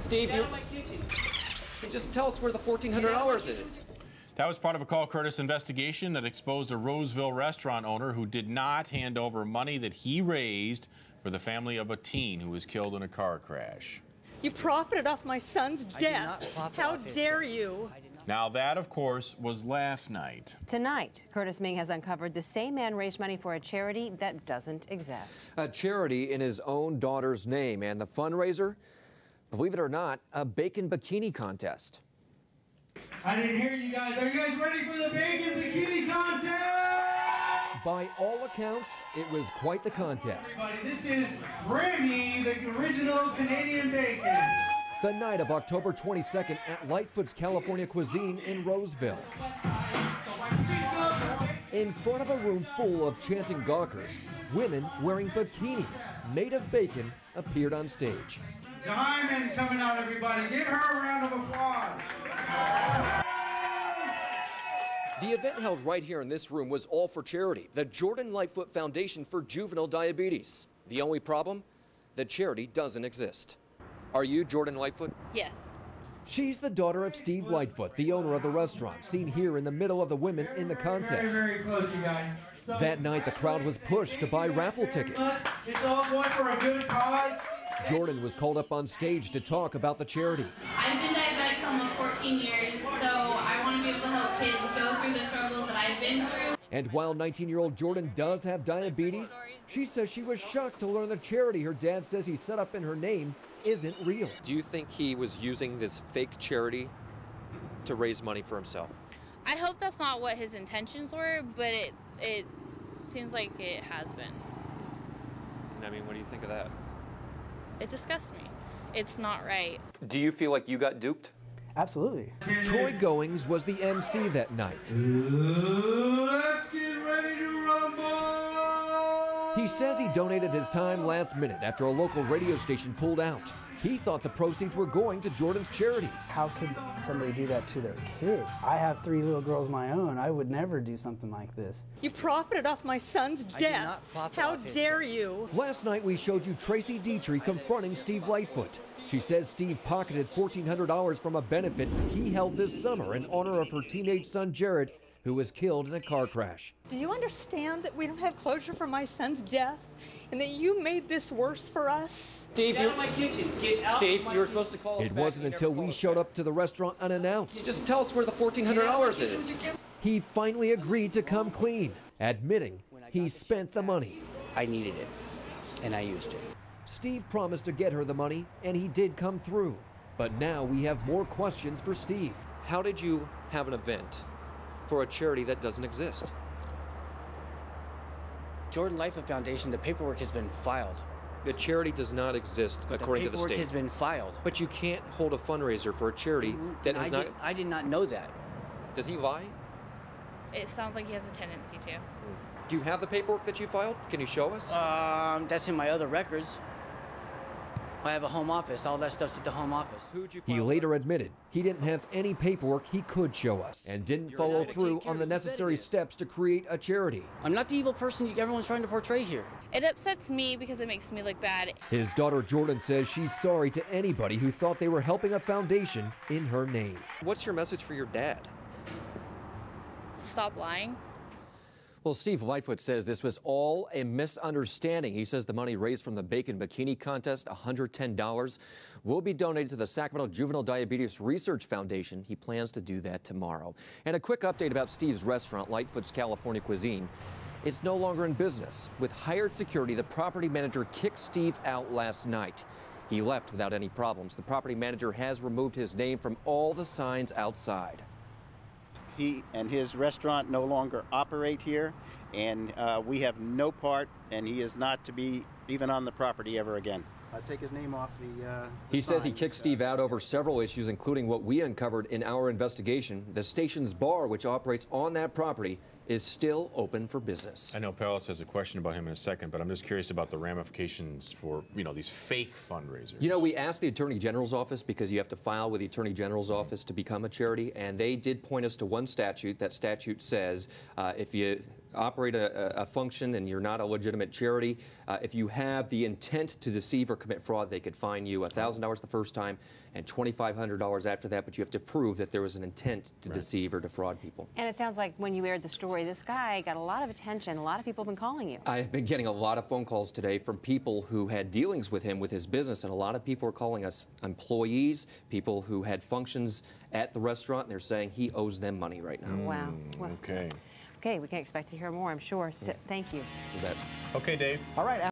Steve, you just tell us where the $1,400 is. That was part of a call Kurtis investigation that exposed a Roseville restaurant owner who did not hand over money that he raised for the family of a teen who was killed in a car crash. You profited off my son's death. How dare you? Now that, of course, was last night. Tonight, Kurtis Ming has uncovered the same man raised money for a charity that doesn't exist. A charity in his own daughter's name, and the fundraiser, believe it or not, a bacon bikini contest. I didn't hear you guys. Are you guys ready for the bacon bikini contest? By all accounts, it was quite the contest. Everybody, this is Remy, the original Canadian bacon. The night of October 22nd at Lightfoot's California Cuisine in Roseville. In front of a room full of chanting gawkers, women wearing bikinis made of bacon appeared on stage. Diamond coming out, everybody. Give her a round of applause. The event held right here in this room was all for charity, the Jordan Lightfoot Foundation for Juvenile Diabetes. The only problem? The charity doesn't exist. Are you Jordan Lightfoot? Yes. She's the daughter of Steve Lightfoot, the owner of the restaurant, seen here in the middle of the women in the contest. Very, very close, you guys. That night, the crowd was pushed to buy raffle tickets. It's all going for a good cause. Jordan was called up on stage to talk about the charity. I've been diabetic for almost 14 years, so I want to be able to help kids go through the struggles that I've been through. And while 19-year-old Jordan does have diabetes, she says she was shocked to learn the charity her dad says he set up in her name isn't real. Do you think he was using this fake charity to raise money for himself? I hope that's not what his intentions were, but it seems like it has been. I mean, what do you think of that? It disgusts me. It's not right. Do you feel like you got duped? Absolutely. Troy Goings was the MC that night. Let's get ready to rumble! He says he donated his time last minute after a local radio station pulled out. He thought the proceeds were going to Jordan's charity. How could somebody do that to their kid? I have 3 little girls of my own. I would never do something like this. You profited off my son's death. How dare you? Last night we showed you Tracy Dietrich confronting Steve Lightfoot. She says Steve pocketed $1,400 from a benefit he held this summer in honor of her teenage son Jared, who was killed in a car crash. Do you understand that we don't have closure for my son's death and that you made this worse for us? Steve, you're in my kitchen. Get out. Steve, you were supposed to call us It back. wasn't until we showed up to the restaurant unannounced. Just tell us where the $1,400 is. He finally agreed to come clean, admitting he spent the money. I needed it, and I used it. Steve promised to get her the money, and he did come through. But now we have more questions for Steve. How did you have an event for a charity that doesn't exist? Jordan Lightfoot Foundation, the paperwork has been filed. The charity does not exist according to the state. The paperwork has been filed. But you can't hold a fundraiser for a charity that is not... I did not know that. Does he lie? It sounds like he has a tendency to. Do you have the paperwork that you filed? Can you show us? That's in my other records. I have a home office. All that stuff's at the home office. He later admitted he didn't have any paperwork he could show us and didn't follow through on the necessary steps to create a charity. I'm not the evil person everyone's trying to portray here. It upsets me because it makes me look bad. His daughter Jordan says she's sorry to anybody who thought they were helping a foundation in her name. What's your message for your dad? Stop lying. Well, Steve Lightfoot says this was all a misunderstanding. He says the money raised from the Bacon Bikini contest, $110, will be donated to the Sacramento Juvenile Diabetes Research Foundation. He plans to do that tomorrow. And a quick update about Steve's restaurant, Lightfoot's California Cuisine. It's no longer in business. With hired security, the property manager kicked Steve out last night. He left without any problems. The property manager has removed his name from all the signs outside. He and his restaurant no longer operate here, and we have no part, and he is not to be even on the property ever again. Take his name off the He says he kicked Steve out over several issues, including what we uncovered in our investigation. The station's bar, which operates on that property, is still open for business. I know Palace has a question about him in a second, but I'm just curious about the ramifications for, these fake fundraisers. You know, we asked the Attorney General's office, because you have to file with the Attorney General's office to become a charity, and they did point us to one statute. That statute says if you operate a function and you're not a legitimate charity, if you have the intent to deceive or commit fraud, they could fine you $1,000 the first time and $2,500 after that, but you have to prove that there was an intent to deceive or defraud people. And it sounds like when you aired the story, this guy got a lot of attention. A lot of people have been calling you. I've been getting a lot of phone calls today from people who had dealings with him with his business, and a lot of people are calling us employees, people who had functions at the restaurant, and they're saying he owes them money right now. Wow. Well, Okay. okay, we can expect to hear more, I'm sure. Thank you. You bet. Okay, Dave. All right.